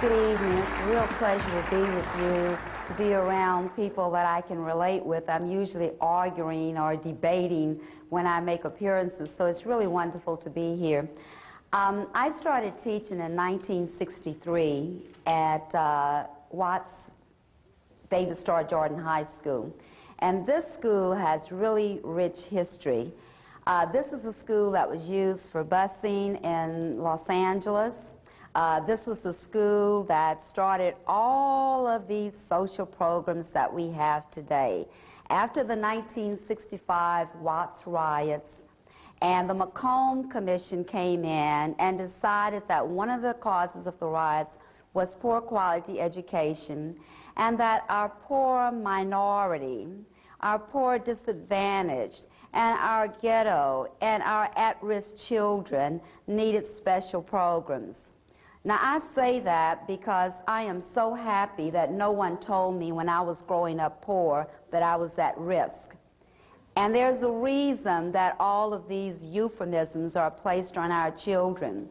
Good evening. It's a real pleasure to be with you, to be around people that I can relate with. I'm usually arguing or debating when I make appearances, so it's really wonderful to be here. I started teaching in 1963 at Watts David Starr Jordan High School. And this school has really rich history. This is a school that was used for busing in Los Angeles. This was the school that started all of these social programs that we have today. After the 1965 Watts riots, and the Macomb Commission came in and decided that one of the causes of the riots was poor quality education, and that our poor minority, our poor disadvantaged, and our ghetto, and our at-risk children needed special programs. Now, I say that because I am so happy that no one told me when I was growing up poor that I was at risk. And there's a reason that all of these euphemisms are placed on our children.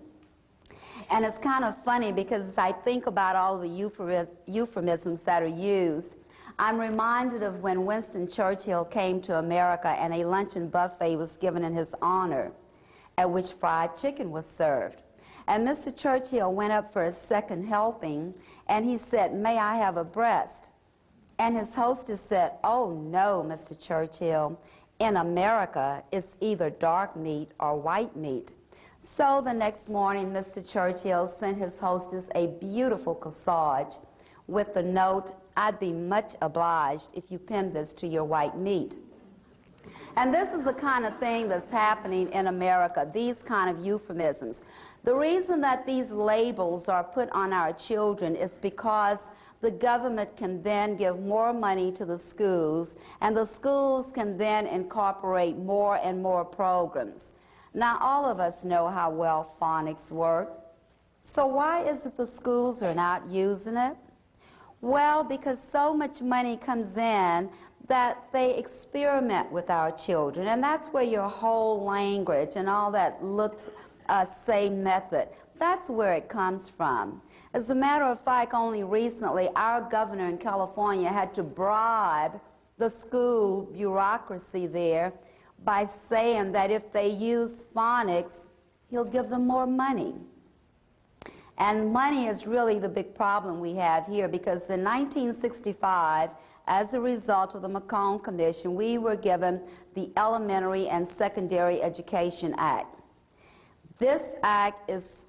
And it's kind of funny because as I think about all the euphemisms that are used, I'm reminded of when Winston Churchill came to America and a luncheon buffet was given in his honor, at which fried chicken was served. And Mr. Churchill went up for a second helping, and he said, "May I have a breast?" And his hostess said, "Oh, no, Mr. Churchill. In America, it's either dark meat or white meat." So the next morning, Mr. Churchill sent his hostess a beautiful corsage with the note, "I'd be much obliged if you pinned this to your white meat." And this is the kind of thing that's happening in America, these kind of euphemisms. The reason that these labels are put on our children is because the government can then give more money to the schools, and the schools can then incorporate more and more programs. Now, all of us know how well phonics works. So why is it the schools are not using it? Well, because so much money comes in that they experiment with our children, and that's where your whole language and all that looks same method. That's where it comes from. As a matter of fact, only recently, our governor in California had to bribe the school bureaucracy there by saying that if they use phonics, he'll give them more money. And money is really the big problem we have here, because in 1965, as a result of the Macomb Commission, we were given the Elementary and Secondary Education Act. This act is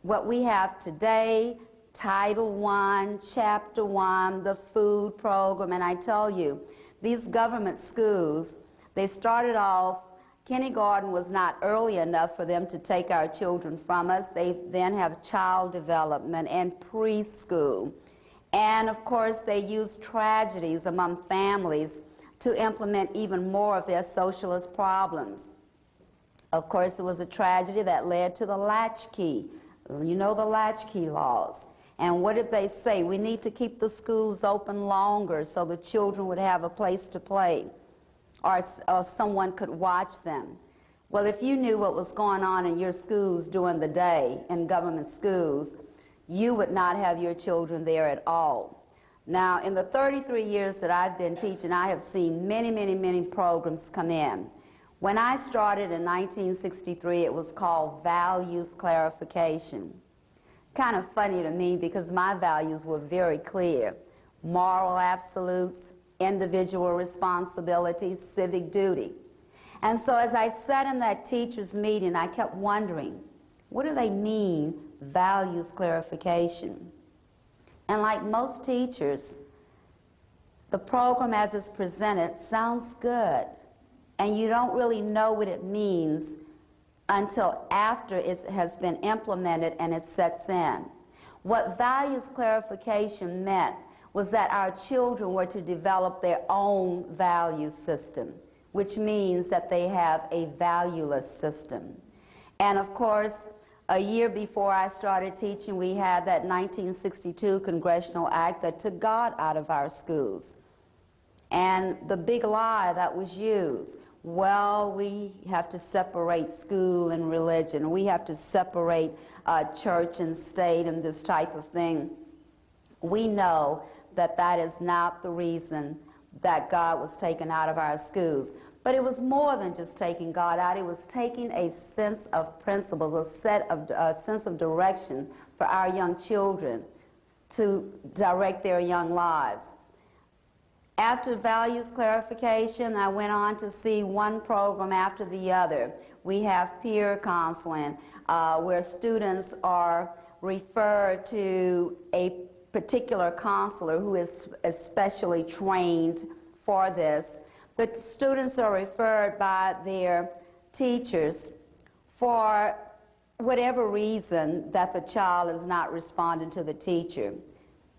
what we have today, Title I, Chapter 1, the food program, and I tell you, these government schools, they started off, kindergarten was not early enough for them to take our children from us. They then have child development and preschool. And of course, they use tragedies among families to implement even more of their socialist problems. Of course, it was a tragedy that led to the latchkey. You know the latchkey laws. And what did they say? We need to keep the schools open longer so the children would have a place to play, or someone could watch them. Well, if you knew what was going on in your schools during the day, in government schools, you would not have your children there at all. Now, in the 33 years that I've been teaching, I have seen many, many, many programs come in. When I started in 1963, it was called Values Clarification. Kind of funny to me because my values were very clear. Moral absolutes, individual responsibility, civic duty. And so as I sat in that teachers' meeting, I kept wondering, what do they mean, values clarification? And like most teachers, the program as it's presented sounds good, and you don't really know what it means until after it has been implemented and it sets in. What values clarification meant was that our children were to develop their own value system, which means that they have a valueless system. And of course, a year before I started teaching, we had that 1962 Congressional Act that took God out of our schools. And the big lie that was used well, we have to separate school and religion. We have to separate church and state and this type of thing. We know that that is not the reason that God was taken out of our schools. But it was more than just taking God out. It was taking a sense of principles, a sense of direction for our young children to direct their young lives. After values clarification, I went on to see one program after the other. We have peer counseling, where students are referred to a particular counselor who is especially trained for this. The students are referred by their teachers for whatever reason that the child is not responding to the teacher.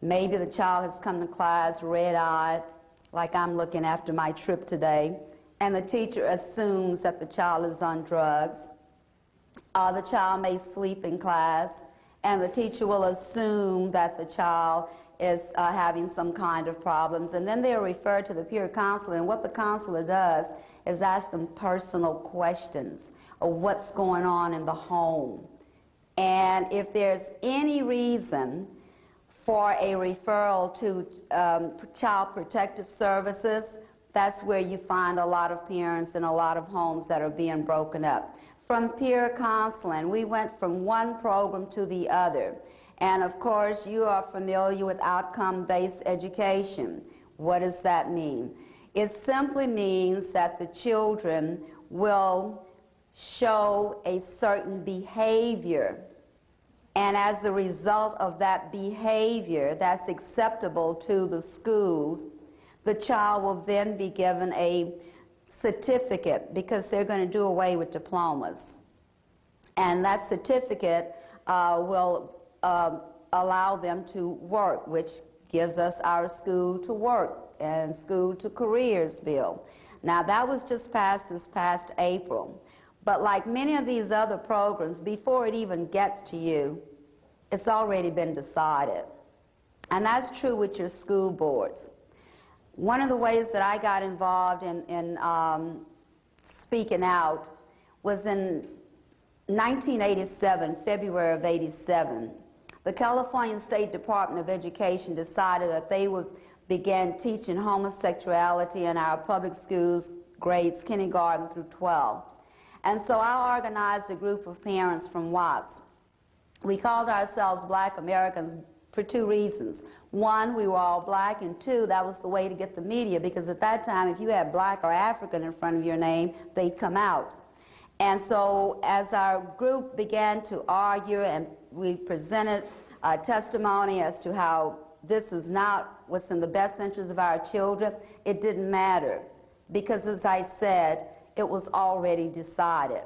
Maybe the child has come to class red-eyed, like I'm looking after my trip today, and the teacher assumes that the child is on drugs. The child may sleep in class, and the teacher will assume that the child is having some kind of problems, and then they're referred to the peer counselor, and what the counselor does is ask them personal questions of what's going on in the home. And if there's any reason for a referral to Child Protective Services, that's where you find a lot of parents and a lot of homes that are being broken up. From peer counseling, we went from one program to the other. And of course, you are familiar with outcome-based education. What does that mean? It simply means that the children will show a certain behavior. And as a result of that behavior that's acceptable to the schools, the child will then be given a certificate, because they're going to do away with diplomas. And that certificate will allow them to work, which gives us our School to Work and School to Careers bill. Now, that was just passed this past April. But like many of these other programs, before it even gets to you, it's already been decided. And that's true with your school boards. One of the ways that I got involved in speaking out was in 1987, February of '87. The California State Department of Education decided that they would begin teaching homosexuality in our public schools, grades kindergarten through 12. And so I organized a group of parents from Watts. We called ourselves Black Americans for two reasons. One, we were all black, and two, that was the way to get the media, because at that time, if you had black or African in front of your name, they'd come out. And so as our group began to argue and we presented testimony as to how this is not what's in the best interest of our children, it didn't matter, because as I said, it was already decided.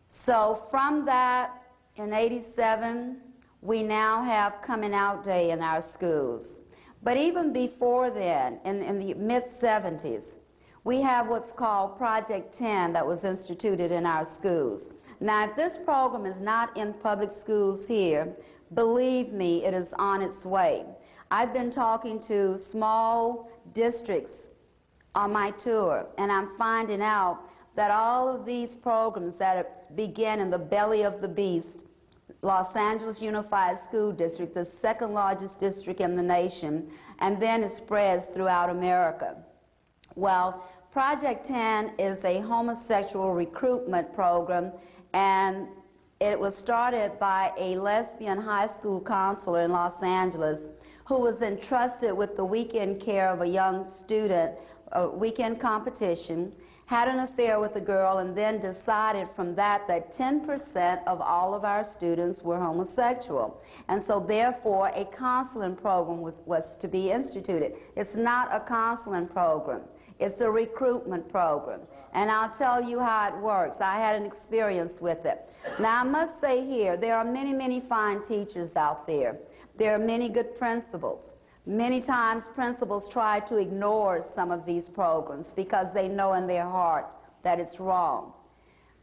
So from that, in '87, we now have coming out day in our schools. But even before then, in the mid-'70s, we have what's called Project 10 that was instituted in our schools. Now, if this program is not in public schools here, believe me, it is on its way. I've been talking to small districts on my tour, and I'm finding out that all of these programs that begin in the belly of the beast, Los Angeles Unified School District, the second largest district in the nation, and then it spreads throughout America. Well, Project 10 is a homosexual recruitment program, and it was started by a lesbian high school counselor in Los Angeles who was entrusted with the weekend care of a young student, a weekend competition, had an affair with a girl, and then decided from that 10% of all of our students were homosexual. And so therefore a counseling program was to be instituted. It's not a counseling program. It's a recruitment program. And I'll tell you how it works. I had an experience with it. Now I must say here, there are many, many fine teachers out there. There are many good principals. Many times principals try to ignore some of these programs because they know in their heart that it's wrong.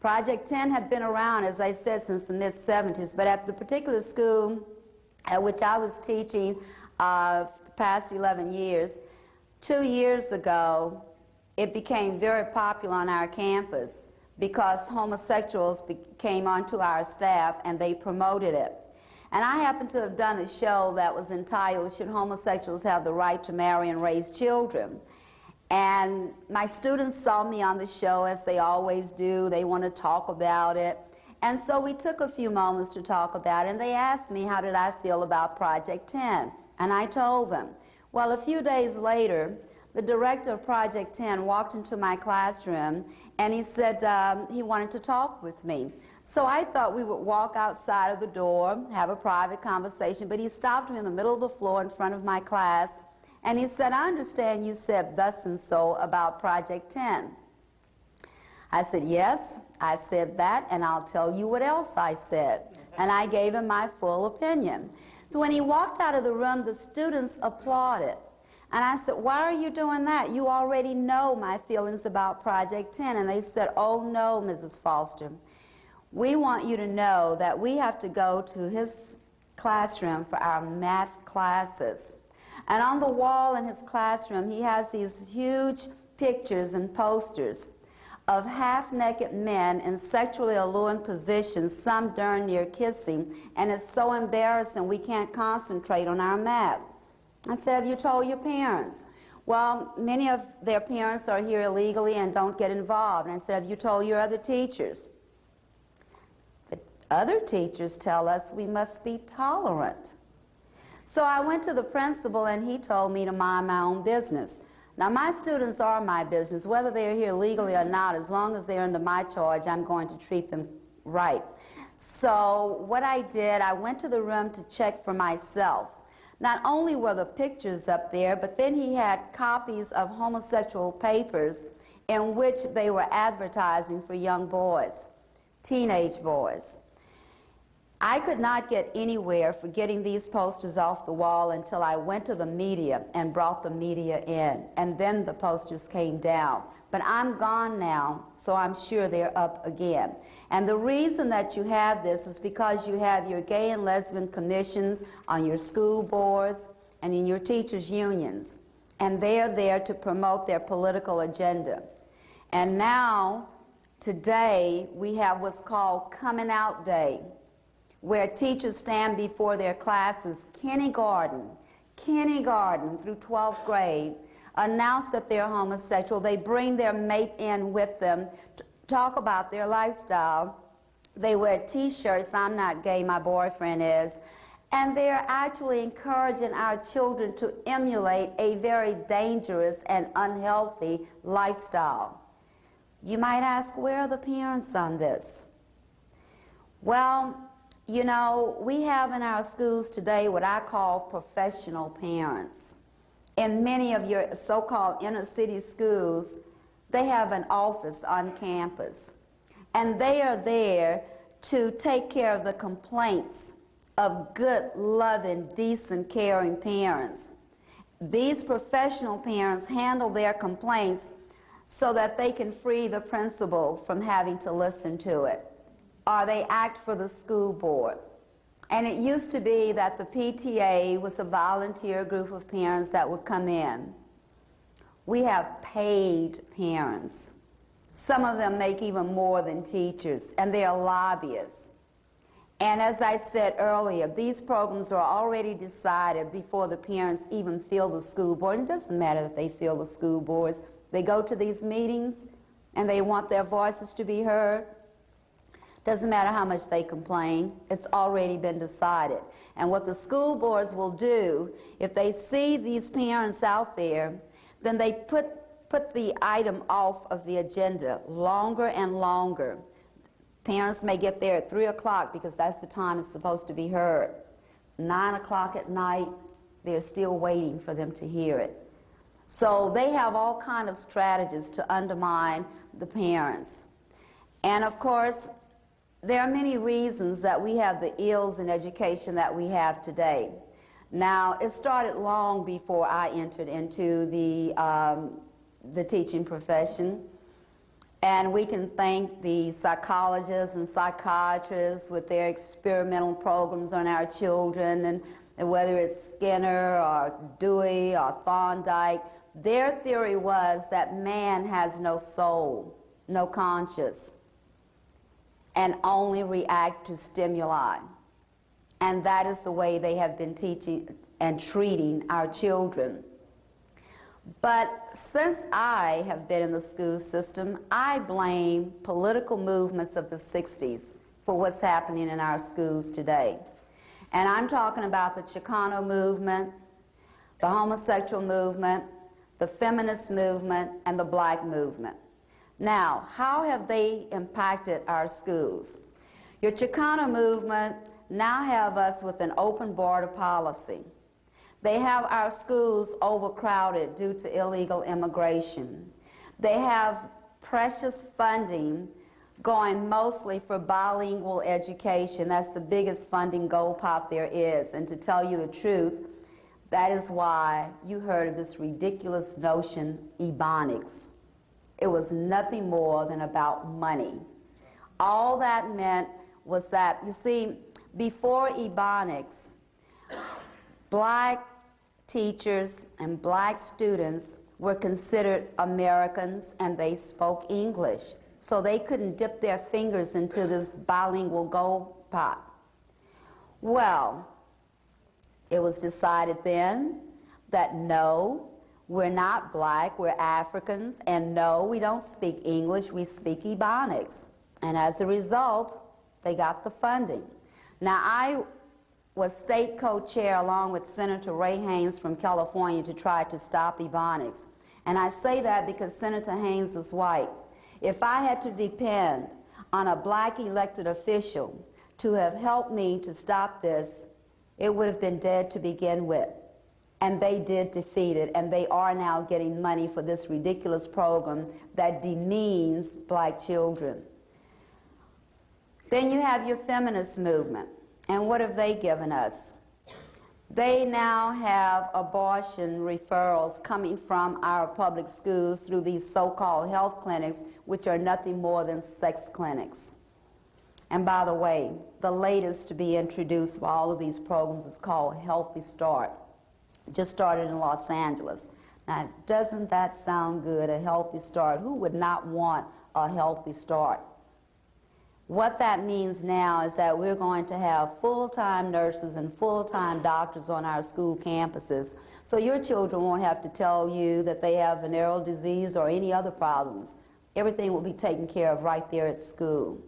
Project 10 had been around, as I said, since the mid-'70s, but at the particular school at which I was teaching the past 11 years, 2 years ago, it became very popular on our campus because homosexuals came onto our staff and they promoted it. And I happened to have done a show that was entitled, Should Homosexuals Have the Right to Marry and Raise Children? And my students saw me on the show, as they always do. They want to talk about it. And so we took a few moments to talk about it, and they asked me how did I feel about Project 10. And I told them. Well, a few days later, the director of Project 10 walked into my classroom, and he said he wanted to talk with me. So I thought we would walk outside of the door, have a private conversation, but he stopped me in the middle of the floor in front of my class, and he said, I understand you said thus and so about Project 10. I said, yes, I said that, and I'll tell you what else I said. And I gave him my full opinion. So when he walked out of the room, the students applauded. And I said, why are you doing that? You already know my feelings about Project 10. And they said, oh no, Mrs. Foster. We want you to know that we have to go to his classroom for our math classes. And on the wall in his classroom, he has these huge pictures and posters of half-naked men in sexually alluring positions, some darn near kissing, and it's so embarrassing we can't concentrate on our math. I said, have you told your parents? Well, many of their parents are here illegally and don't get involved. And I said, have you told your other teachers? The other teachers tell us we must be tolerant. So I went to the principal, and he told me to mind my own business. Now, my students are my business, whether they're here legally or not. As long as they're under my charge, I'm going to treat them right. So what I did, I went to the room to check for myself. Not only were the pictures up there, but then he had copies of homosexual papers in which they were advertising for young boys, teenage boys. I could not get anywhere for getting these posters off the wall until I went to the media and brought the media in, and then the posters came down. But I'm gone now, so I'm sure they're up again. And the reason that you have this is because you have your gay and lesbian commissions on your school boards and in your teachers' unions, and they're there to promote their political agenda. And now, today, we have what's called Coming Out Day, where teachers stand before their classes, kindergarten through 12th grade, announce that they're homosexual. They bring their mate in with them to talk about their lifestyle. They wear T-shirts, I'm not gay, my boyfriend is. And they're actually encouraging our children to emulate a very dangerous and unhealthy lifestyle. You might ask, where are the parents on this? Well, you know, we have in our schools today what I call professional parents. In many of your so-called inner-city schools, they have an office on campus. And they are there to take care of the complaints of good, loving, decent, caring parents. These professional parents handle their complaints so that they can free the principal from having to listen to it, or they act for the school board. And it used to be that the PTA was a volunteer group of parents that would come in. We have paid parents. Some of them make even more than teachers, and they are lobbyists. And as I said earlier, these programs are already decided before the parents even fill the school board. It doesn't matter that they fill the school boards. They go to these meetings, and they want their voices to be heard. Doesn't matter how much they complain, it's already been decided. And what the school boards will do, if they see these parents out there, then they put the item off of the agenda longer and longer. Parents may get there at 3 o'clock because that's the time it's supposed to be heard. 9 o'clock at night, they're still waiting for them to hear it. So they have all kinds of strategies to undermine the parents. And of course, there are many reasons that we have the ills in education that we have today. Now, it started long before I entered into the teaching profession. And we can thank the psychologists and psychiatrists with their experimental programs on our children, and whether it's Skinner or Dewey or Thorndike, Their theory was that man has no soul, no conscience, and only react to stimuli. And that is the way they have been teaching and treating our children. But since I have been in the school system, I blame political movements of the 60s for what's happening in our schools today. And I'm talking about the Chicano movement, the homosexual movement, the feminist movement, and the black movement. Now, how have they impacted our schools? Your Chicano movement now have us with an open border policy. They have our schools overcrowded due to illegal immigration. They have precious funding going mostly for bilingual education. That's the biggest funding gold pot there is. And to tell you the truth, that is why you heard of this ridiculous notion, Ebonics. It was nothing more than about money. All that meant was that, you see, before Ebonics, black teachers and black students were considered Americans and they spoke English. So they couldn't dip their fingers into this bilingual gold pot. Well, it was decided then that no, we're not black, we're Africans, and no, we don't speak English, we speak Ebonics. And as a result, they got the funding. Now, I was state co-chair along with Senator Ray Haynes from California to try to stop Ebonics. And I say that because Senator Haynes is white. If I had to depend on a black elected official to have helped me to stop this, it would have been dead to begin with. And they did defeat it, and they are now getting money for this ridiculous program that demeans black children. Then you have your feminist movement. And what have they given us? They now have abortion referrals coming from our public schools through these so-called health clinics, which are nothing more than sex clinics. And by the way, the latest to be introduced for all of these programs is called Healthy Start. It just started in Los Angeles. Now, doesn't that sound good, a healthy start? Who would not want a healthy start? What that means now is that we're going to have full-time nurses and full-time doctors on our school campuses. So your children won't have to tell you that they have venereal disease or any other problems. Everything will be taken care of right there at school.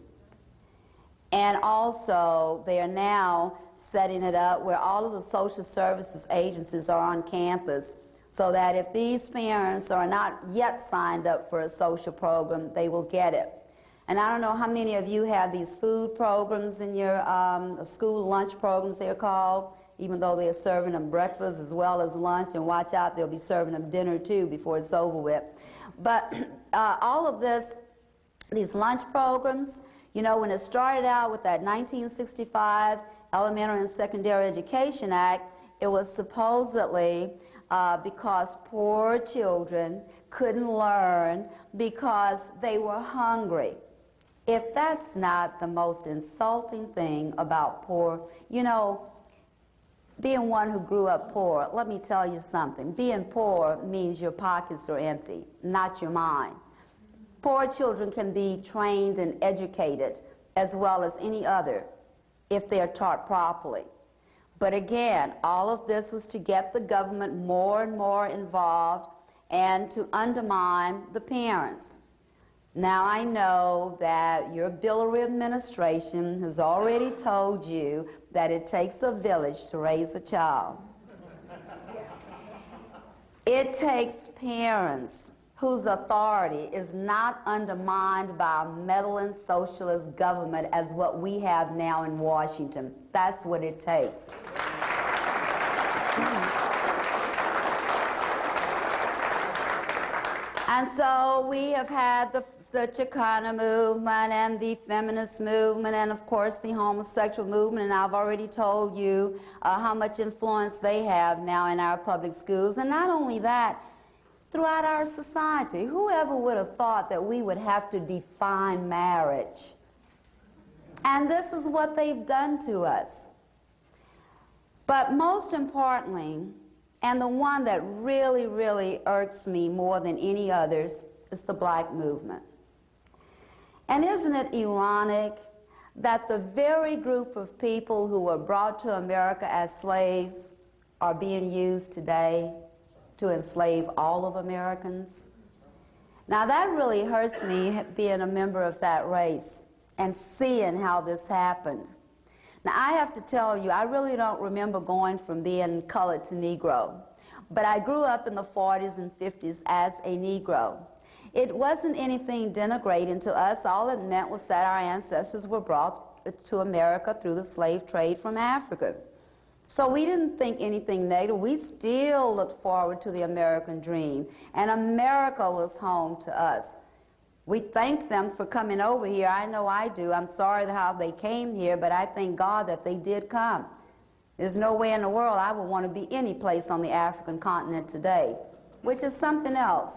And also, they are now setting it up where all of the social services agencies are on campus so that if these parents are not yet signed up for a social program, they will get it. And I don't know how many of you have these food programs in your school lunch programs, they're called, even though they're serving them breakfast as well as lunch, and watch out, they'll be serving them dinner too before it's over with. But all of this, these lunch programs, you know, when it started out with that 1965 Elementary and Secondary Education Act, it was supposedly because poor children couldn't learn because they were hungry. If that's not the most insulting thing about poor, you know, being one who grew up poor, let me tell you something. Being poor means your pockets are empty, not your mind. Poor children can be trained and educated as well as any other if they're taught properly. But again, all of this was to get the government more and more involved and to undermine the parents. Now I know that your biliary administration has already told you that it takes a village to raise a child. It takes parents whose authority is not undermined by a meddling socialist government as what we have now in Washington. That's what it takes. And so we have had the Chicano movement and the feminist movement and, of course, the homosexual movement. And I've already told you how much influence they have now in our public schools. And not only that, throughout our society, whoever would have thought that we would have to define marriage? And this is what they've done to us. But most importantly, And the one that really, really irks me more than any others is the black movement. And isn't it ironic that the very group of people who were brought to America as slaves are being used today to enslave all of Americans? Now that really hurts me, being a member of that race and seeing how this happened. Now I have to tell you, I really don't remember going from being colored to Negro, but I grew up in the 40s and 50s as a Negro. It wasn't anything denigrating to us. All it meant was that our ancestors were brought to America through the slave trade from Africa. So we didn't think anything negative. We still looked forward to the American dream, and America was home to us. We thanked them for coming over here. I know I do. I'm sorry how they came here, but I thank God that they did come. There's no way in the world I would want to be any place on the African continent today, which is something else.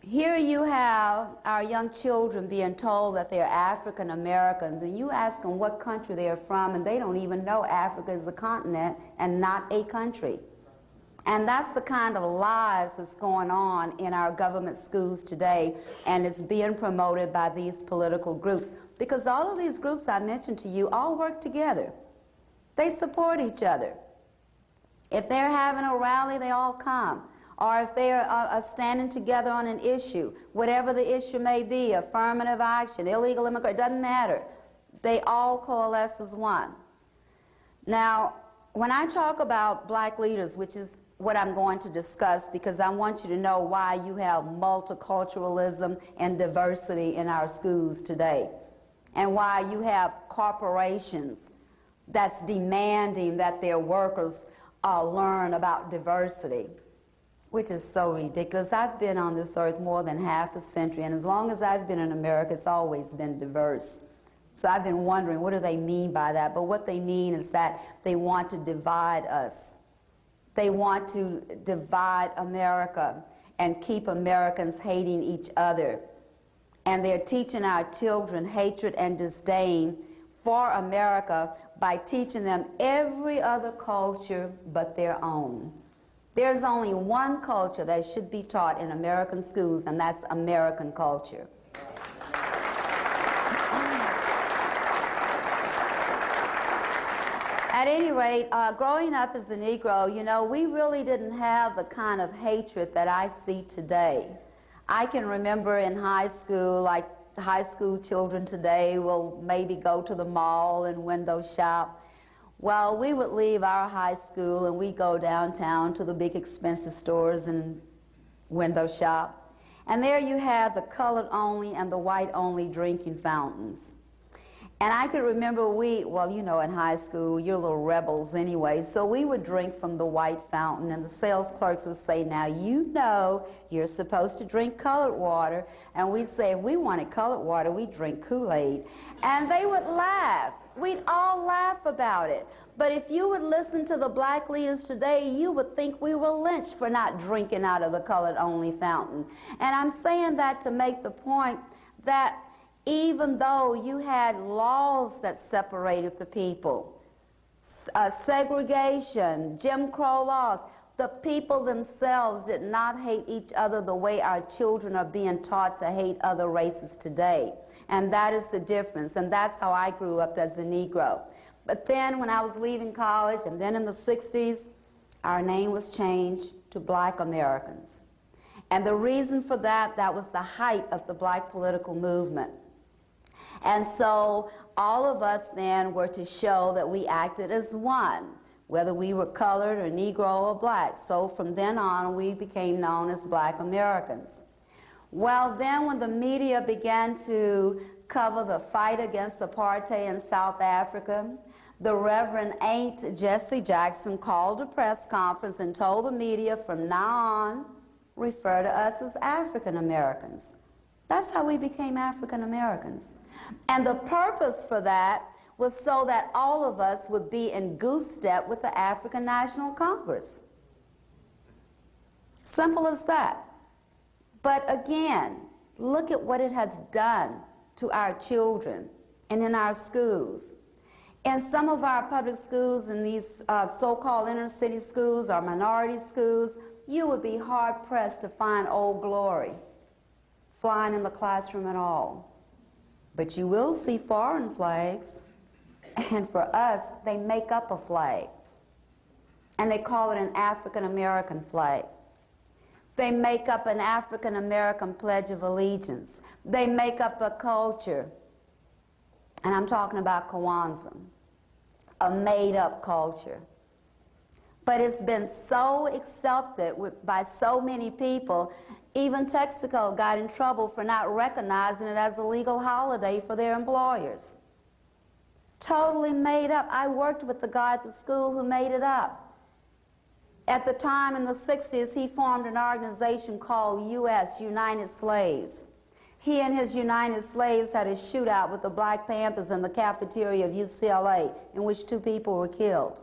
Here you have our young children being told that they're African Americans, and you ask them what country they're from, and they don't even know Africa is a continent and not a country. And that's the kind of lies that's going on in our government schools today, and it's being promoted by these political groups. Because all of these groups I mentioned to you all work together. They support each other. If they're having a rally, they all come. Or if they are standing together on an issue, whatever the issue may be, affirmative action, illegal immigration, it doesn't matter. They all coalesce as one. Now, when I talk about black leaders, which is what I'm going to discuss, because I want you to know why you have multiculturalism and diversity in our schools today, and why you have corporations that's demanding that their workers learn about diversity, which is so ridiculous. I've been on this earth more than half a century, and as long as I've been in America, it's always been diverse. So I've been wondering, what do they mean by that? But what they mean is that they want to divide us. They want to divide America and keep Americans hating each other. And they're teaching our children hatred and disdain for America by teaching them every other culture but their own. There's only one culture that should be taught in American schools, and that's American culture. At any rate, growing up as a Negro, you know, we really didn't have the kind of hatred that I see today. I can remember in high school, like high school children today will maybe go to the mall and window shop. Well, we would leave our high school and we'd go downtown to the big expensive stores and window shop. And there you had the colored only and the white only drinking fountains. And I could remember well, you know, in high school, you're little rebels anyway, so we would drink from the white fountain, and the sales clerks would say, now you know you're supposed to drink colored water. And we'd say, if we wanted colored water, we'd drink Kool-Aid. And they would laugh. We'd all laugh about it. But if you would listen to the black leaders today, you would think we were lynched for not drinking out of the colored-only fountain. And I'm saying that to make the point that even though you had laws that separated the people, segregation, Jim Crow laws, the people themselves did not hate each other the way our children are being taught to hate other races today. And that is the difference, and that's how I grew up as a Negro. But then when I was leaving college, and then in the 60s, our name was changed to Black Americans. And the reason for that, that was the height of the black political movement. And so all of us then were to show that we acted as one, whether we were colored or Negro or black. So from then on, we became known as Black Americans. Well, then when the media began to cover the fight against apartheid in South Africa, the Reverend Aunt Jesse Jackson called a press conference and told the media from now on, refer to us as African Americans. That's how we became African Americans. And the purpose for that was so that all of us would be in goose step with the African National Congress. Simple as that. But again, look at what it has done to our children and in our schools. In some of our public schools, in these so-called inner city schools or minority schools, you would be hard-pressed to find Old Glory flying in the classroom at all. But you will see foreign flags, and for us, they make up a flag. And they call it an African-American flag. They make up an African-American Pledge of Allegiance. They make up a culture, and I'm talking about Kwanzaa, a made-up culture. But it's been so accepted by so many people, even Texaco got in trouble for not recognizing it as a legal holiday for their employers. Totally made up. I worked with the guy at the school who made it up. At the time in the 60s, he formed an organization called U.S. United Slaves. He and his United Slaves had a shootout with the Black Panthers in the cafeteria of UCLA, in which 2 people were killed.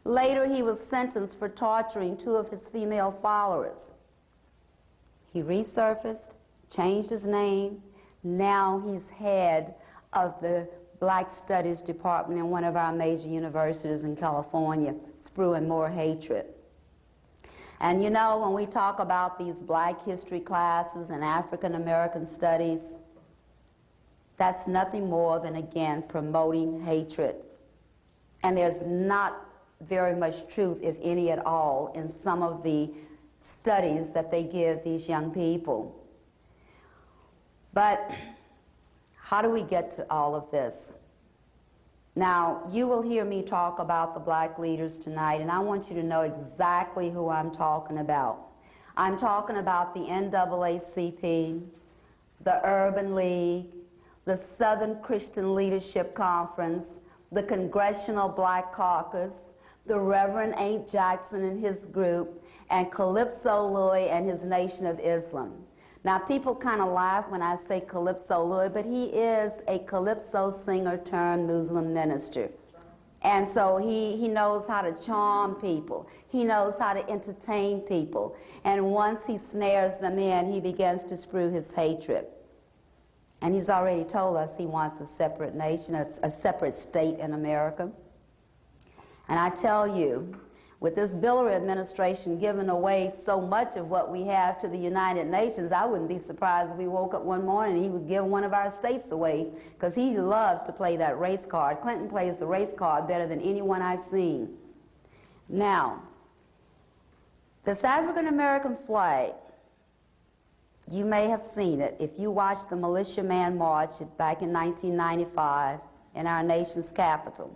Later, he was sentenced for torturing 2 of his female followers. He resurfaced, changed his name. Now he's head of the Black Studies Department in one of our major universities in California, spewing more hatred. And you know, when we talk about these Black history classes and African American studies, that's nothing more than, again, promoting hatred. And there's not very much truth, if any at all, in some of the studies that they give these young people. But how do we get to all of this? Now, you will hear me talk about the Black leaders tonight, and I want you to know exactly who I'm talking about. I'm talking about the NAACP, the Urban League, the Southern Christian Leadership Conference, the Congressional Black Caucus, the Reverend Ain't Jackson and his group, and Calypso Louis and his Nation of Islam. Now, people kind of laugh when I say Calypso Louis, but he is a calypso singer turned Muslim minister. And so he knows how to charm people. He knows how to entertain people. And once he snares them in, he begins to spew his hatred. And he's already told us he wants a separate nation, a separate state in America. And I tell you, with this Billary administration giving away so much of what we have to the United Nations, I wouldn't be surprised if we woke up one morning and he would give one of our states away, because he loves to play that race card. Clinton plays the race card better than anyone I've seen. Now, this African-American flag, you may have seen it if you watched the Militia Man March back in 1995 in our nation's capital.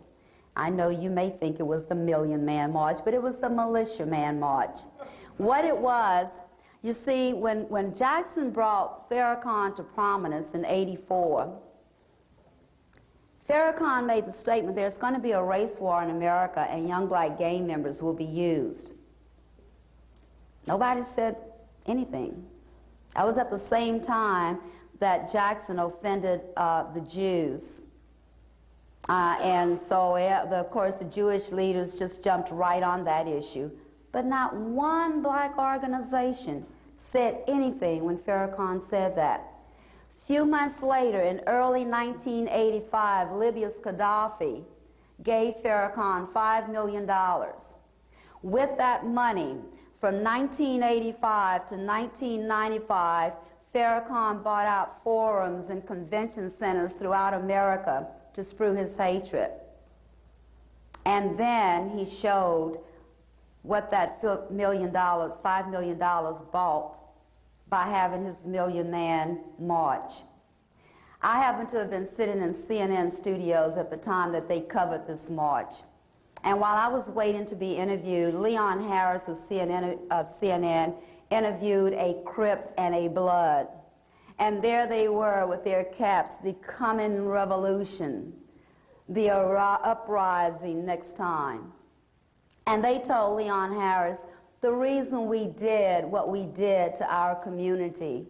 I know you may think it was the Million Man March, but it was the Militia Man March. What it was, you see, when Jackson brought Farrakhan to prominence in '84, Farrakhan made the statement, there's going to be a race war in America and young Black gang members will be used. Nobody said anything. That was at the same time that Jackson offended the Jews. And so, of course, the Jewish leaders just jumped right on that issue. But not one Black organization said anything when Farrakhan said that. A few months later, in early 1985, Libya's Gaddafi gave Farrakhan $5 million. With that money, from 1985 to 1995, Farrakhan bought out forums and convention centers throughout America to spew his hatred. And then he showed what that $5 million bought by having his Million Man March. I happened to have been sitting in CNN studios at the time that they covered this march. And while I was waiting to be interviewed, Leon Harris of CNN interviewed a Crip and a Blood. And there they were with their caps, the coming revolution, the uprising next time. And they told Leon Harris, the reason we did what we did to our community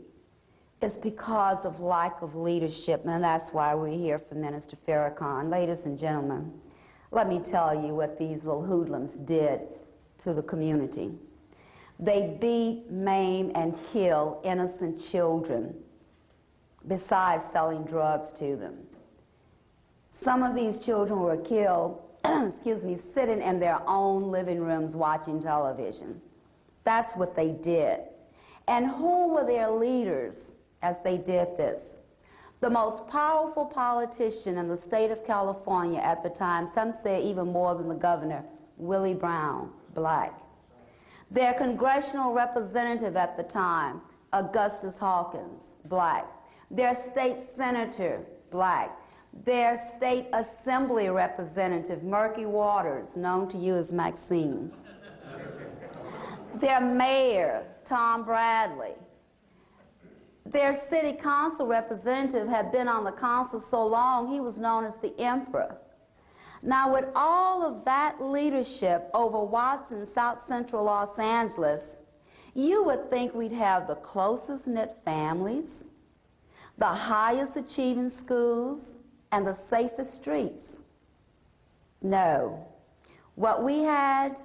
is because of lack of leadership, and that's why we're here for Minister Farrakhan. Ladies and gentlemen, let me tell you what these little hoodlums did to the community. They beat, maim, and kill innocent children, besides selling drugs to them. Some of these children were killed, excuse me, sitting in their own living rooms watching television. That's what they did. And who were their leaders as they did this? The most powerful politician in the state of California at the time, some say even more than the governor, Willie Brown, black. Their congressional representative at the time, Augustus Hawkins, black. Their state senator, black. Their state assembly representative, Murky Waters, known to you as Maxine. Their mayor, Tom Bradley. Their city council representative had been on the council so long, he was known as the emperor. Now, with all of that leadership over Watson, South Central Los Angeles, you would think we'd have the closest knit families, the highest achieving schools, and the safest streets. No. What we had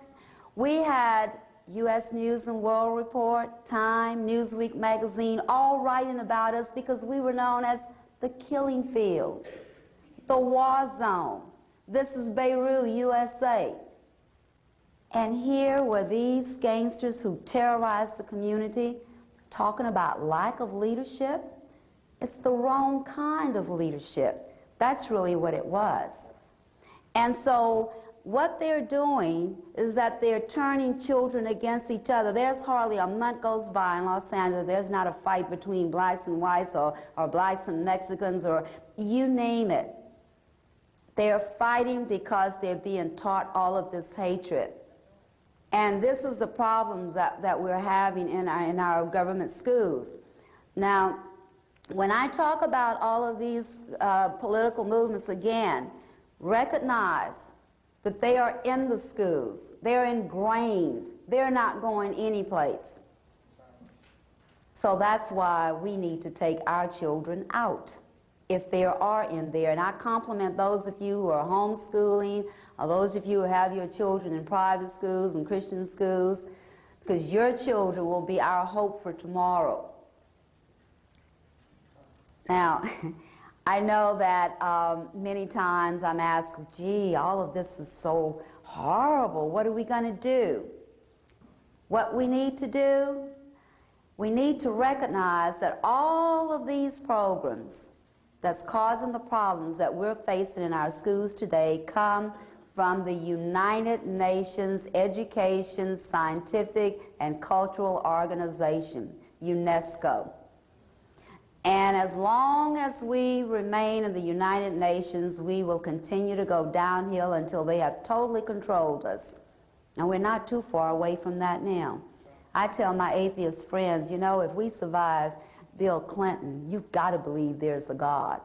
U.S. News and World Report, Time, Newsweek magazine, all writing about us because we were known as the killing fields, the war zone. This is Beirut, USA. And here were these gangsters who terrorized the community talking about lack of leadership. It's the wrong kind of leadership. That's really what it was. And so what they're doing is that they're turning children against each other. There's hardly a month goes by in Los Angeles, there's not a fight between blacks and whites or blacks and Mexicans or you name it. They're fighting because they're being taught all of this hatred. And this is the problems that we're having in our government schools. Now, when I talk about all of these political movements again, recognize that they are in the schools. They're ingrained. They're not going anyplace. So that's why we need to take our children out if they are in there. And I compliment those of you who are homeschooling, or those of you who have your children in private schools and Christian schools, because your children will be our hope for tomorrow. Now, I know that many times I'm asked, gee, all of this is so horrible. What are we going to do? What we need to do, we need to recognize that all of these programs that's causing the problems that we're facing in our schools today come from the United Nations Education, Scientific, and Cultural Organization, UNESCO. And as long as we remain in the United Nations, we will continue to go downhill until they have totally controlled us. And we're not too far away from that now. I tell my atheist friends, you know, if we survive Bill Clinton, you've got to believe there's a God.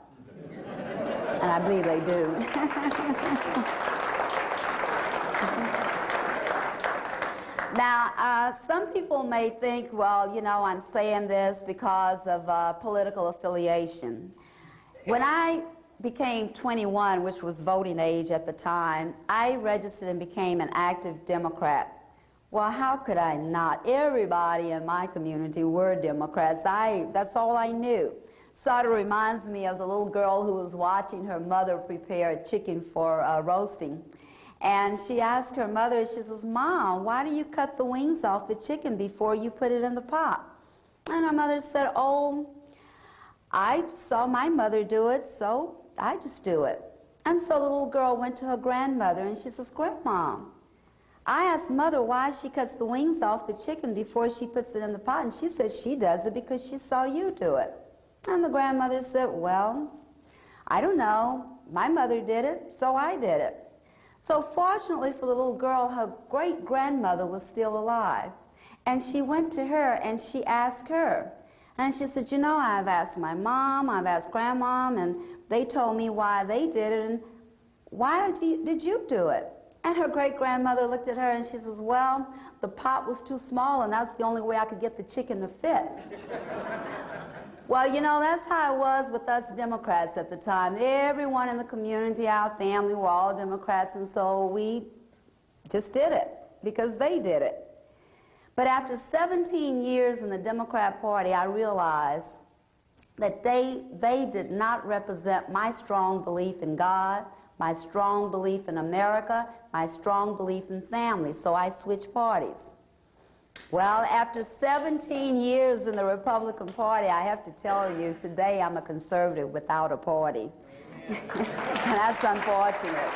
And I believe they do. Now, some people may think, well, you know, I'm saying this because of political affiliation. When I became 21, which was voting age at the time, I registered and became an active Democrat. Well, how could I not? Everybody in my community were Democrats. That's all I knew. Sort of reminds me of the little girl who was watching her mother prepare chicken for roasting. And she asked her mother, she says, Mom, why do you cut the wings off the chicken before you put it in the pot? And her mother said, oh, I saw my mother do it, so I just do it. And so the little girl went to her grandmother and she says, Grandma, I asked Mother why she cuts the wings off the chicken before she puts it in the pot. And she said she does it because she saw you do it. And the grandmother said, well, I don't know. My mother did it, so I did it. So fortunately for the little girl, her great-grandmother was still alive. And she went to her and she asked her. And she said, you know, I've asked my mom, I've asked grandmom, and they told me why they did it, and why did you do it? And her great-grandmother looked at her and she says, well, the pot was too small and that's the only way I could get the chicken to fit. Well, you know, that's how it was with us Democrats at the time. Everyone in the community, our family, were all Democrats, and so we just did it because they did it. But after 17 years in the Democrat Party, I realized that they did not represent my strong belief in God, my strong belief in America, my strong belief in family, so I switched parties. Well, after 17 years in the Republican Party, I have to tell you, today I'm a conservative without a party. And that's unfortunate.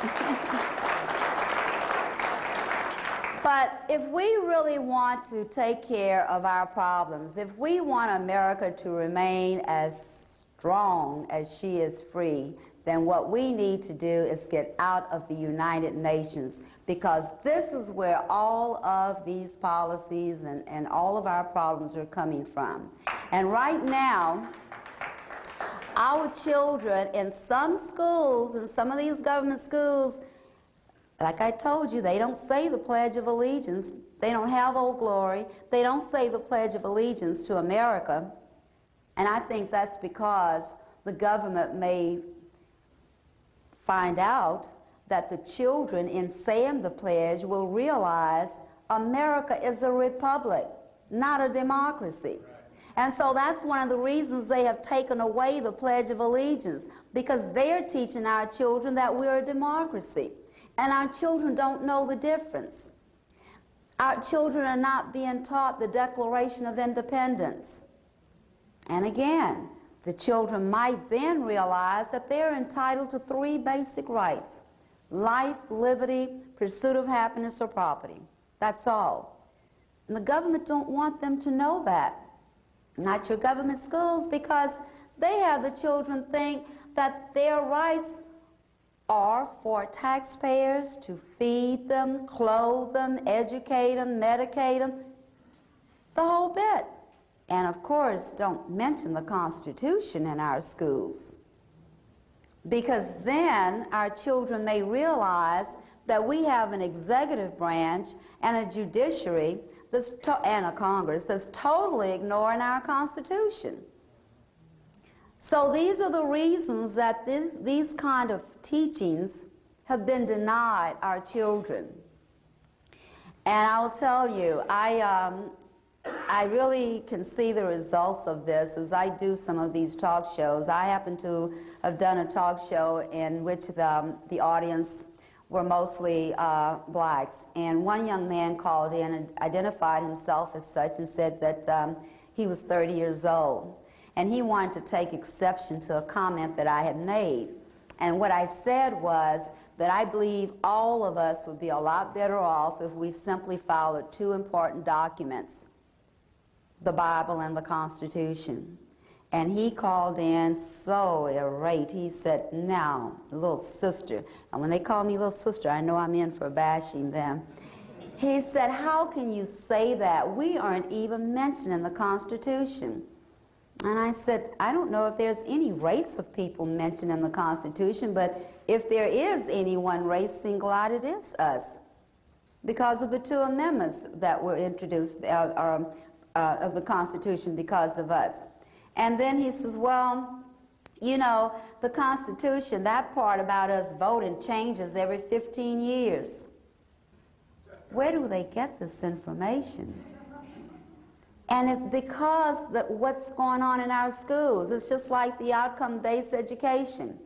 But if we really want to take care of our problems, if we want America to remain as strong as she is free, then what we need to do is get out of the United Nations, because this is where all of these policies and all of our problems are coming from. And right now, our children in some schools, in some of these government schools, like I told you, they don't say the Pledge of Allegiance. They don't have Old Glory. They don't say the Pledge of Allegiance to America. And I think that's because the government may find out that the children, in saying the pledge, will realize America is a republic, not a democracy. And so that's one of the reasons they have taken away the Pledge of Allegiance, because they're teaching our children that we're a democracy. And our children don't know the difference. Our children are not being taught the Declaration of Independence. And again, the children might then realize that they're entitled to 3 basic rights: life, liberty, pursuit of happiness, or property. That's all. And the government don't want them to know that. Not your government schools, because they have the children think that their rights are for taxpayers to feed them, clothe them, educate them, medicate them, the whole bit. And of course, don't mention the Constitution in our schools, because then our children may realize that we have an executive branch and a judiciary and a Congress that's totally ignoring our Constitution. So these are the reasons that these kind of teachings have been denied our children. And I'll tell you, I really can see the results of this as I do some of these talk shows. I happen to have done a talk show in which the audience were mostly blacks. And one young man called in and identified himself as such and said that he was 30 years old. And he wanted to take exception to a comment that I had made. And what I said was that I believe all of us would be a lot better off if we simply followed 2 important documents: the Bible and the Constitution. And he called in so irate. He said, "Now, little sister," and when they call me little sister, I know I'm in for bashing them. He said, "How can you say that? We aren't even mentioned in the Constitution." And I said, "I don't know if there's any race of people mentioned in the Constitution, but if there is any one race singled out, it is us, because of the 2 amendments that were introduced of the Constitution because of us." And then he says, "Well, you know, the Constitution, that part about us voting changes every 15 years. Where do they get this information? And because what's going on in our schools, it's just like the outcome-based education.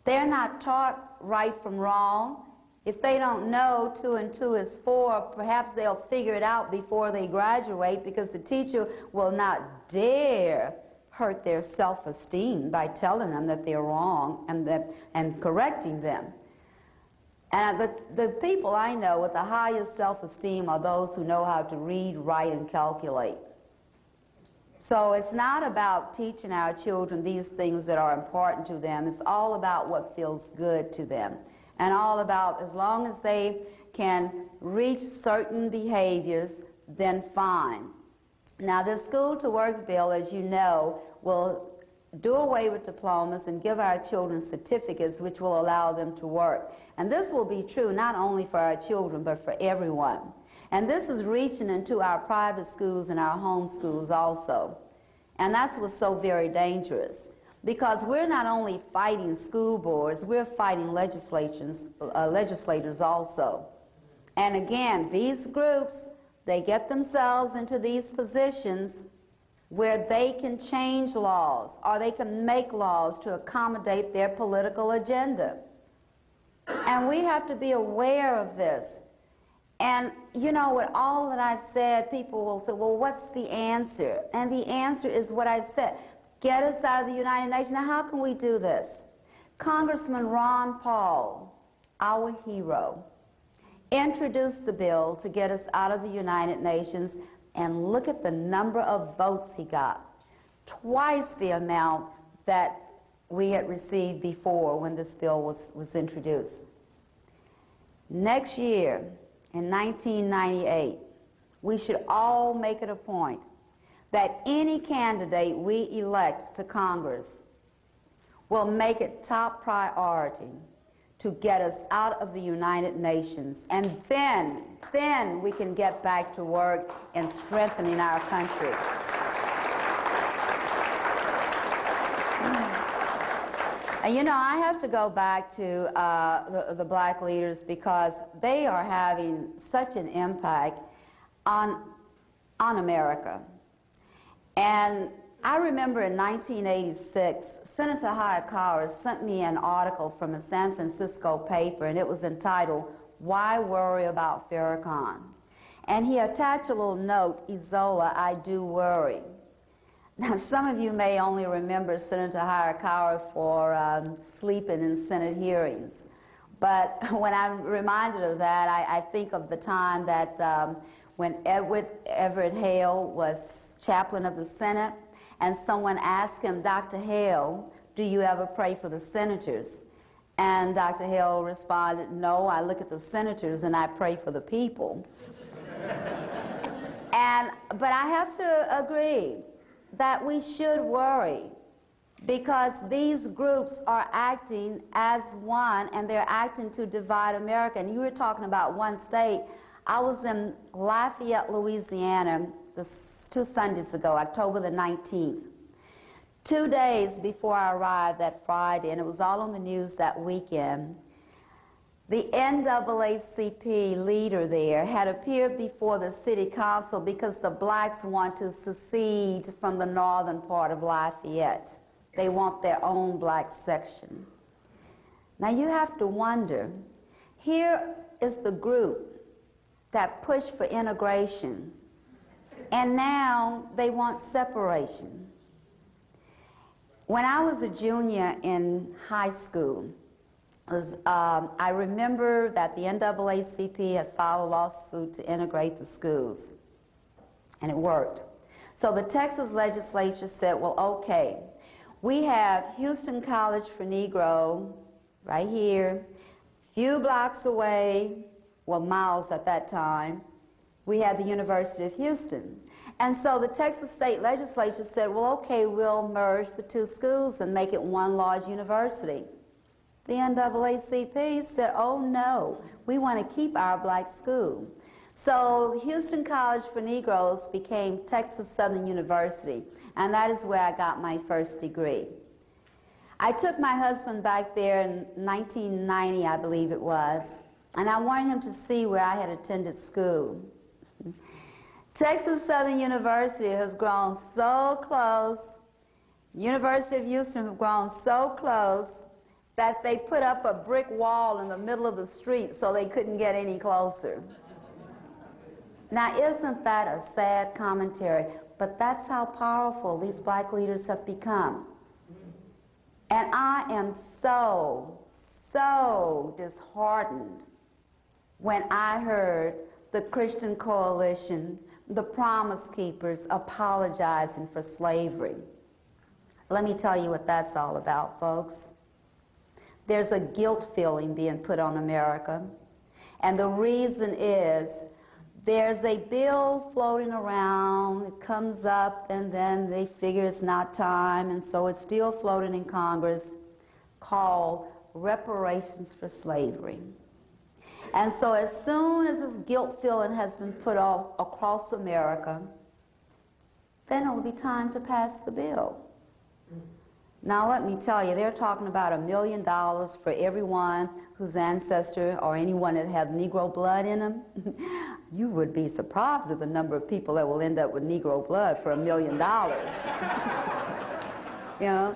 They're not taught right from wrong. If they don't know 2 and 2 is 4, perhaps they'll figure it out before they graduate, because the teacher will not dare hurt their self-esteem by telling them that they're wrong and correcting them. And the people I know with the highest self-esteem are those who know how to read, write, and calculate. So it's not about teaching our children these things that are important to them. It's all about what feels good to them. And all about, as long as they can reach certain behaviors, then fine. Now, the School to Work bill, as you know, will do away with diplomas and give our children certificates which will allow them to work. And this will be true not only for our children, but for everyone. And this is reaching into our private schools and our home schools also. And that's what's so very dangerous, because we're not only fighting school boards, we're fighting legislators also. And again, these groups, they get themselves into these positions where they can change laws or they can make laws to accommodate their political agenda. And we have to be aware of this. And, you know, with all that I've said, people will say, well, what's the answer? And the answer is what I've said. Get us out of the United Nations. Now, how can we do this? Congressman Ron Paul, our hero, introduced the bill to get us out of the United Nations, and look at the number of votes he got. Twice the amount that we had received before when this bill was introduced. Next year, in 1998, we should all make it a point that any candidate we elect to Congress will make it top priority to get us out of the United Nations. And then we can get back to work in strengthening our country. And you know, I have to go back to the black leaders because they are having such an impact on America. And I remember in 1986, Senator Hayakawa sent me an article from a San Francisco paper, and it was entitled, "Why Worry About Farrakhan?" And he attached a little note, "Ezola, I do worry." Now, some of you may only remember Senator Hayakawa for sleeping in Senate hearings. But when I'm reminded of that, I think of the time that when Everett Hale was chaplain of the Senate, and someone asked him, "Dr. Hale, do you ever pray for the senators?" And Dr. Hale responded, "No, I look at the senators and I pray for the people." But I have to agree that we should worry because these groups are acting as one, and they're acting to divide America. And you were talking about one state. I was in Lafayette, Louisiana, 2 Sundays ago, October the 19th. 2 days before I arrived that Friday, and it was all on the news that weekend, the NAACP leader there had appeared before the city council because the blacks want to secede from the northern part of Lafayette. They want their own black section. Now you have to wonder, here is the group that pushed for integration, and now they want separation. When I was a junior in high school, I remember that the NAACP had filed a lawsuit to integrate the schools, and it worked. So the Texas legislature said, well, okay, we have Houston College for Negro right here, few blocks away, well, miles at that time, we had the University of Houston. And so the Texas state legislature said, well, okay, we'll merge the two schools and make it one large university. The NAACP said, oh no, we want to keep our black school. So Houston College for Negroes became Texas Southern University, and that is where I got my first degree. I took my husband back there in 1990, I believe it was, and I wanted him to see where I had attended school. Texas Southern University has grown so close, University of Houston have grown so close that they put up a brick wall in the middle of the street so they couldn't get any closer. Now, isn't that a sad commentary? But that's how powerful these black leaders have become. And I am so disheartened when I heard the Christian Coalition, the Promise Keepers, apologizing for slavery. Let me tell you what that's all about, folks. There's a guilt feeling being put on America, and the reason is there's a bill floating around, it comes up, and then they figure it's not time, and so it's still floating in Congress, called Reparations for Slavery. And so as soon as this guilt feeling has been put all across America, then it'll be time to pass the bill. Now let me tell you, they're talking about $1 million for everyone whose ancestor or anyone that have Negro blood in them. You would be surprised at the number of people that will end up with Negro blood for $1 million. You know?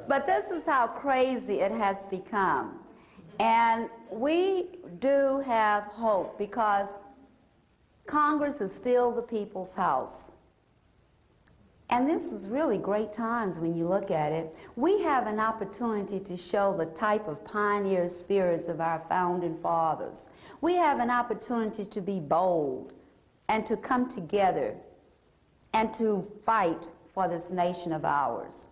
But this is how crazy it has become. And we do have hope because Congress is still the people's house. And this is really great times when you look at it. We have an opportunity to show the type of pioneer spirits of our founding fathers. We have an opportunity to be bold and to come together and to fight for this nation of ours.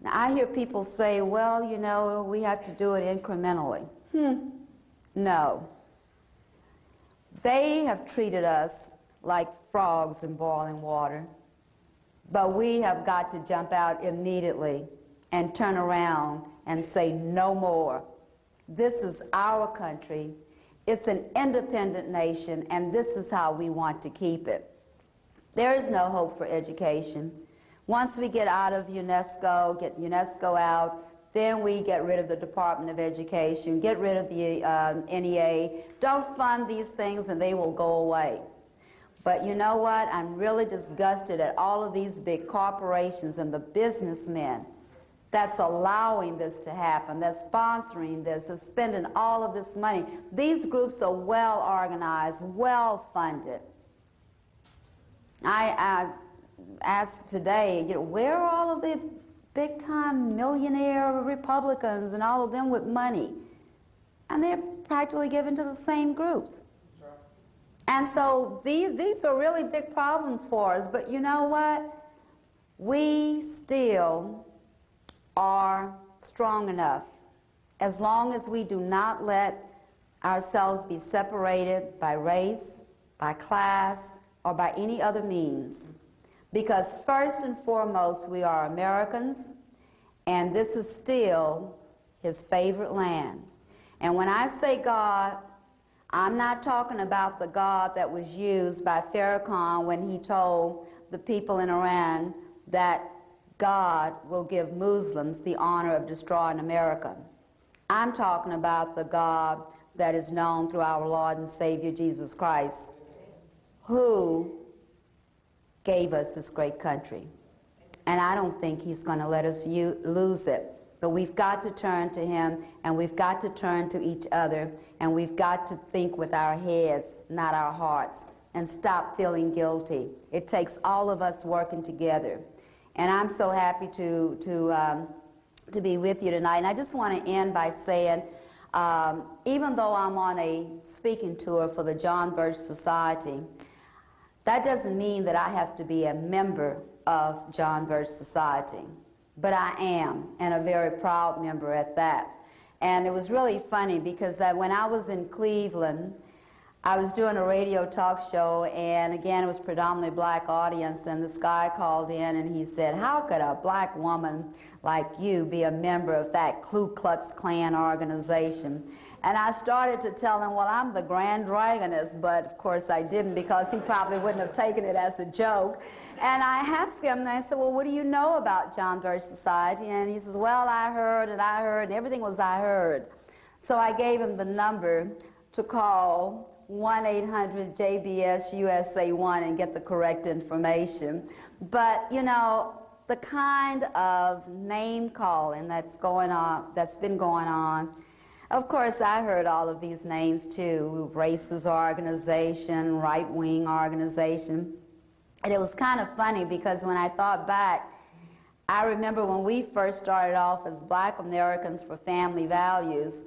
Now, I hear people say, well, you know, we have to do it incrementally. No. They have treated us like frogs in boiling water. But we have got to jump out immediately and turn around and say no more. This is our country. It's an independent nation, and this is how we want to keep it. There is no hope for education. Once we get out of UNESCO, get UNESCO out, then we get rid of the Department of Education, get rid of the NEA. Don't fund these things and they will go away. But you know what? I'm really disgusted at all of these big corporations and the businessmen that's allowing this to happen, that's sponsoring this, that's spending all of this money. These groups are well organized, well funded. I asked today, you know, where are all of the big-time millionaire Republicans and all of them with money? And they're practically given to the same groups. And so these are really big problems for us. But you know what? We still are strong enough as long as we do not let ourselves be separated by race, by class, or by any other means. Because first and foremost, we are Americans, and this is still His favorite land. And when I say God, I'm not talking about the God that was used by Farrakhan when he told the people in Iran that God will give Muslims the honor of destroying America. I'm talking about the God that is known through our Lord and Savior Jesus Christ, who gave us this great country. And I don't think He's going to let us lose it. But we've got to turn to Him, and we've got to turn to each other, and we've got to think with our heads, not our hearts, and stop feeling guilty. It takes all of us working together. And I'm so happy to be with you tonight. And I just want to end by saying, even though I'm on a speaking tour for the John Birch Society, that doesn't mean that I have to be a member of John Birch Society. But I am, and a very proud member at that. And it was really funny because when I was in Cleveland, I was doing a radio talk show, and again, it was predominantly black audience, and this guy called in and he said, how could a black woman like you be a member of that Ku Klux Klan organization? And I started to tell him, well, I'm the Grand Dragoness, but of course I didn't, because he probably wouldn't have taken it as a joke. And I asked him, and I said, well, what do you know about John Birch Society? And he says, well, I heard, and everything was I heard. So I gave him the number to call 1-800-JBS-USA1 and get the correct information. But, you know, the kind of name calling that's been going on, of course, I heard all of these names too: racist organization, right-wing organization. And it was kind of funny because when I thought back, I remember when we first started off as Black Americans for Family Values,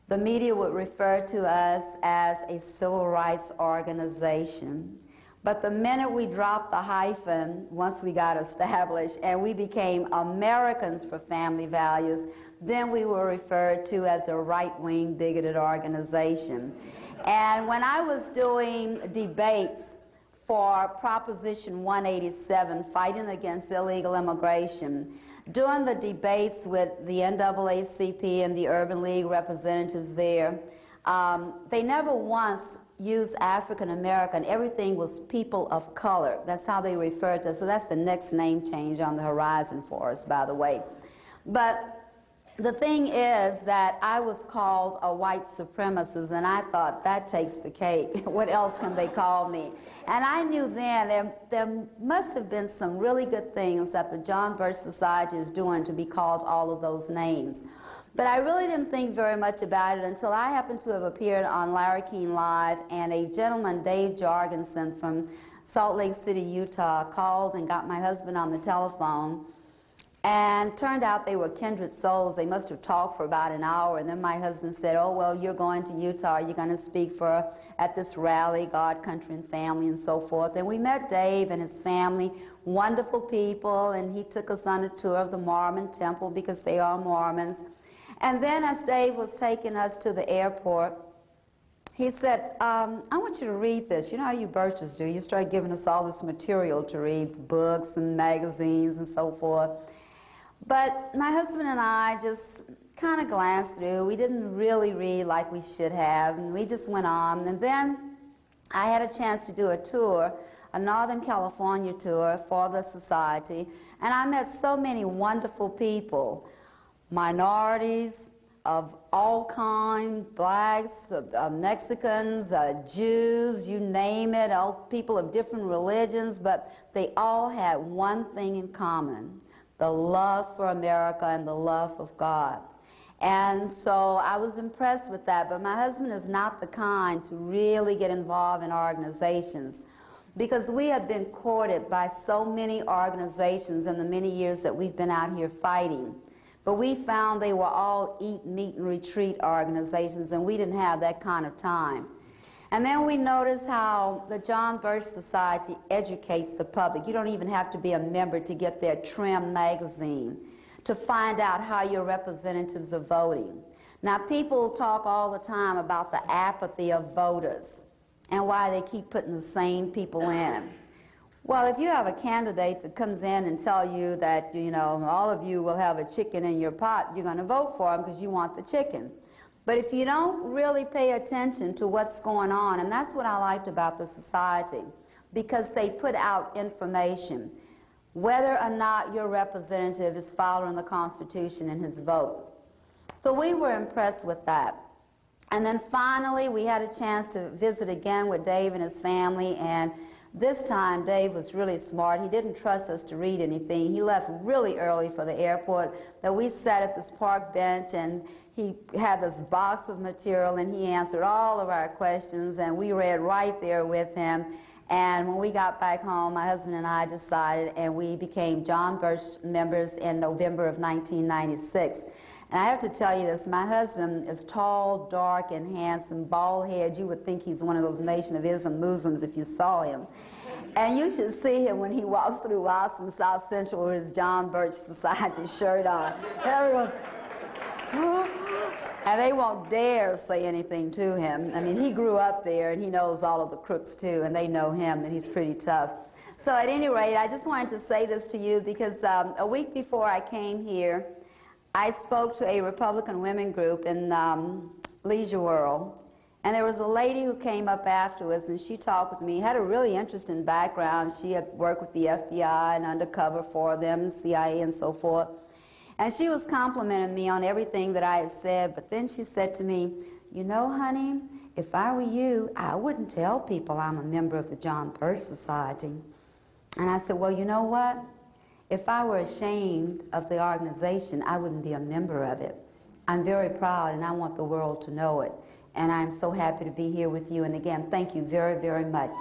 the media would refer to us as a civil rights organization. But the minute we dropped the hyphen, once we got established, and we became Americans for Family Values, then we were referred to as a right-wing bigoted organization. And when I was doing debates for Proposition 187, fighting against illegal immigration, during the debates with the NAACP and the Urban League representatives there, they never once use African American. Everything was people of color. That's how they referred to us. So that's the next name change on the horizon for us, by the way. But the thing is that I was called a white supremacist, and I thought, that takes the cake. What else can they call me? And I knew then there must have been some really good things that the John Birch Society is doing to be called all of those names. But I really didn't think very much about it until I happened to have appeared on Larry King Live, and a gentleman, Dave Jorgensen from Salt Lake City, Utah, called and got my husband on the telephone. And turned out they were kindred souls. They must have talked for about an hour, and then my husband said, oh, well, you're going to Utah. You're going to speak at this rally, God, Country, and Family, and so forth. And we met Dave and his family, wonderful people, and he took us on a tour of the Mormon temple because they are Mormons. And then as Dave was taking us to the airport, he said, I want you to read this. You know how you Birches do. You start giving us all this material to read, books and magazines and so forth. But my husband and I just kind of glanced through. We didn't really read like we should have, and we just went on. And then I had a chance to do a tour, a Northern California tour for the society, and I met so many wonderful people, minorities of all kinds, blacks, Mexicans, Jews, you name it, all people of different religions, but they all had one thing in common: the love for America and the love of God. And so I was impressed with that, but my husband is not the kind to really get involved in organizations, because we have been courted by so many organizations in the many years that we've been out here fighting. But we found they were all eat, meet, and retreat organizations, and we didn't have that kind of time. And then we noticed how the John Birch Society educates the public. You don't even have to be a member to get their Trim magazine to find out how your representatives are voting. Now, people talk all the time about the apathy of voters and why they keep putting the same people in. Well, if you have a candidate that comes in and tell you that, you know, all of you will have a chicken in your pot, you're going to vote for them because you want the chicken. But if you don't really pay attention to what's going on, and that's what I liked about the society, because they put out information, whether or not your representative is following the Constitution in his vote. So we were impressed with that. And then finally, we had a chance to visit again with Dave and his family, and this time Dave was really smart. He didn't trust us to read anything. He left really early for the airport. That we sat at this park bench, and he had this box of material, and he answered all of our questions, and we read right there with him. And when we got back home, my husband and I decided, and we became John Birch members in November of 1996. And I have to tell you this, my husband is tall, dark, and handsome, bald head. You would think he's one of those Nation of Islam Muslims if you saw him. And you should see him when he walks through Austin, South Central, with his John Birch Society shirt on. Everyone's, and they won't dare say anything to him. I mean, he grew up there, and he knows all of the crooks, too, and they know him, that he's pretty tough. So at any rate, I just wanted to say this to you because a week before I came here, I spoke to a Republican women group in Leisure World, and there was a lady who came up afterwards, and she talked with me, had a really interesting background. She had worked with the FBI and undercover for them, CIA and so forth. And she was complimenting me on everything that I had said, but then she said to me, you know, honey, if I were you, I wouldn't tell people I'm a member of the John Birch Society. And I said, well, you know what? If I were ashamed of the organization, I wouldn't be a member of it. I'm very proud, and I want the world to know it. And I'm so happy to be here with you. And again, thank you very, very much.